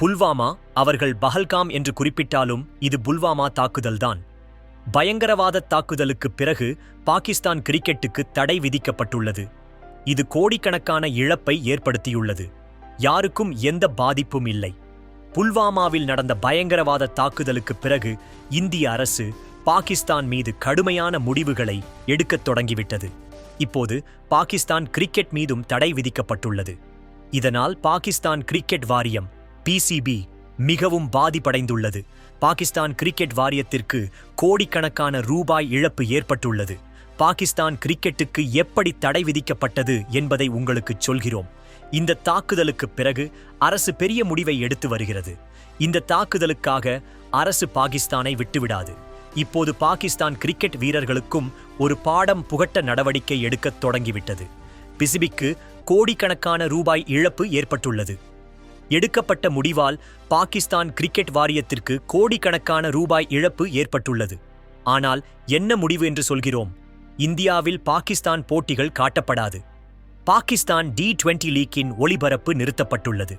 புல்வாமா, அவர்கள் பஹல்காம் என்று குறிப்பிட்டாலும் இது புல்வாமா தாக்குதல்தான். பயங்கரவாத தாக்குதலுக்குப் பிறகு பாகிஸ்தான் கிரிக்கெட்டுக்கு தடை விதிக்கப்பட்டுள்ளது. இது கோடிக்கணக்கான இழப்பை ஏற்படுத்தியுள்ளது. யாருக்கும் எந்த பாதிப்பும் இல்லை. புல்வாமாவில் நடந்த பயங்கரவாத தாக்குதலுக்குப் பிறகு இந்திய அரசு பாகிஸ்தான் மீது கடுமையான முடிவுகளை எடுக்கத் தொடங்கிவிட்டது. இப்போது பாகிஸ்தான் கிரிக்கெட் மீதும் தடை விதிக்கப்பட்டுள்ளது. இதனால் பாகிஸ்தான் கிரிக்கெட் வாரியம் PCB மிகவும் பாதிப்படைந்துள்ளது. பாகிஸ்தான் கிரிக்கெட் வாரியத்திற்கு கோடிக்கணக்கான ரூபாய் இழப்பு ஏற்பட்டுள்ளது. பாகிஸ்தான் கிரிக்கெட்டுக்கு எப்படி தடை விதிக்கப்பட்டது என்பதை உங்களுக்குச் சொல்கிறோம். இந்த தாக்குதலுக்குப் பிறகு அரசு பெரிய முடிவை எடுத்து வருகிறது. இந்த தாக்குதலுக்காக அரசு பாகிஸ்தானை விட்டுவிடாது. இப்போது பாகிஸ்தான் கிரிக்கெட் வீரர்களுக்கும் ஒரு பாடம் புகட்ட நடவடிக்கை எடுக்கத் தொடங்கிவிட்டது. PCBக்கு கோடிக்கணக்கான ரூபாய் இழப்பு ஏற்பட்டுள்ளது. எடுக்கப்பட்ட முடிவால் பாகிஸ்தான் கிரிக்கெட் வாரியத்திற்கு கோடிக்கணக்கான ரூபாய் இழப்பு ஏற்பட்டுள்ளது. ஆனால் என்ன முடிவு என்று சொல்கிறோம்? இந்தியாவில் பாகிஸ்தான் போட்டிகள் காட்டப்படாது. பாகிஸ்தான் T20 லீக்கின் ஒளிபரப்பு நிறுத்தப்பட்டுள்ளது.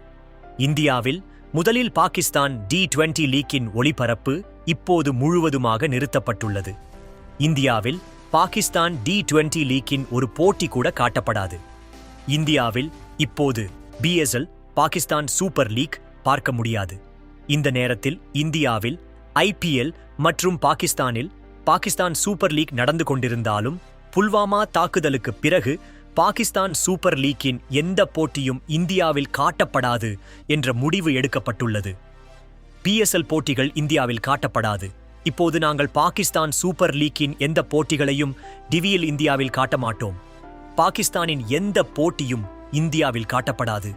இந்தியாவில் முதலில் பாகிஸ்தான் T20 லீக்கின் ஒளிபரப்பு இப்போது முழுவதுமாக நிறுத்தப்பட்டுள்ளது. இந்தியாவில் பாகிஸ்தான் T20 லீக்கின் ஒரு போட்டி கூட காட்டப்படாது. இந்தியாவில் இப்போது BSL பாகிஸ்தான் சூப்பர் லீக் பார்க்க முடியாது. இந்த நேரத்தில் இந்தியாவில் IPL மற்றும் பாகிஸ்தானில் பாகிஸ்தான் சூப்பர் லீக் நடந்து கொண்டிருந்தாலும் புல்வாமா தாக்குதலுக்கு பிறகு பாகிஸ்தான் சூப்பர் லீக்கின் எந்த போட்டியும் இந்தியாவில் காட்டப்படாது என்ற முடிவு எடுக்கப்பட்டுள்ளது. PSL போட்டிகள் இந்தியாவில் காட்டப்படாது. இப்போது நாங்கள் பாகிஸ்தான் சூப்பர் லீக்கின் எந்த போட்டிகளையும் டிவியில் இந்தியாவில் காட்ட மாட்டோம். பாகிஸ்தானின் எந்த போட்டியும் இந்தியாவில் காட்டப்படாது.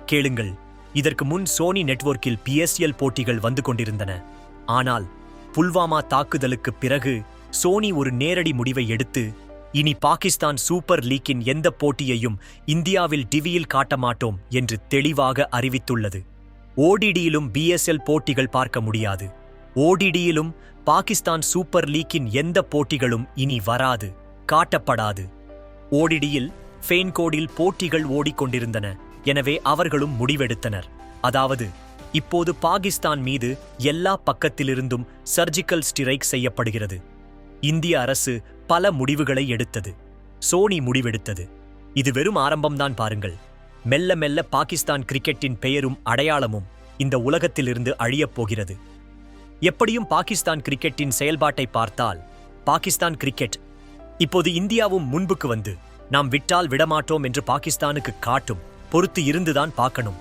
கேளுங்கள், இதற்கு முன் சோனி நெட்வொர்க்கில் PSL போட்டிகள் வந்து கொண்டிருந்தன. ஆனால் புல்வாமா தாக்குதலுக்கு பிறகு சோனி ஒரு நேரடி முடிவை எடுத்து இனி பாகிஸ்தான் சூப்பர் லீக்கின் எந்த போட்டியையும் இந்தியாவில் டிவியில் காட்ட மாட்டோம் என்று தெளிவாக அறிவித்துள்ளது. ODDயிலும் BSL போட்டிகள் பார்க்க முடியாது. ODDயிலும் பாகிஸ்தான் சூப்பர் லீக்கின் எந்த போட்டிகளும் இனி வராது, காட்டப்படாது. ODDயில் ஃபெயின்கோடில் போட்டிகள் ஓடிக்கொண்டிருந்தன. எனவே அவர்களும் முடிவெடுத்தனர். அதாவது இப்போது பாகிஸ்தான் மீது எல்லா பக்கத்திலிருந்தும் சர்ஜிக்கல் ஸ்ட்ரைக் செய்யப்படுகிறது. இந்திய அரசு பல முடிவுகளை எடுத்தது. சோனி முடிவெடுத்தது. இது வெறும் ஆரம்பம்தான் பாருங்கள். மெல்ல மெல்ல பாகிஸ்தான் கிரிக்கெட்டின் பெயரும் அடையாளமும் இந்த உலகத்திலிருந்து அழியப் போகிறது. எப்படியும் பாகிஸ்தான் கிரிக்கெட்டின் செயல்பாட்டை பார்த்தால் பாகிஸ்தான் கிரிக்கெட் இப்போது இந்தியாவும் முன்புக்கு வந்து நாம் விட்டால் விடமாட்டோம் என்று பாகிஸ்தானுக்கு காட்டும். பொறுத்து இருந்துதான் பார்க்கணும்.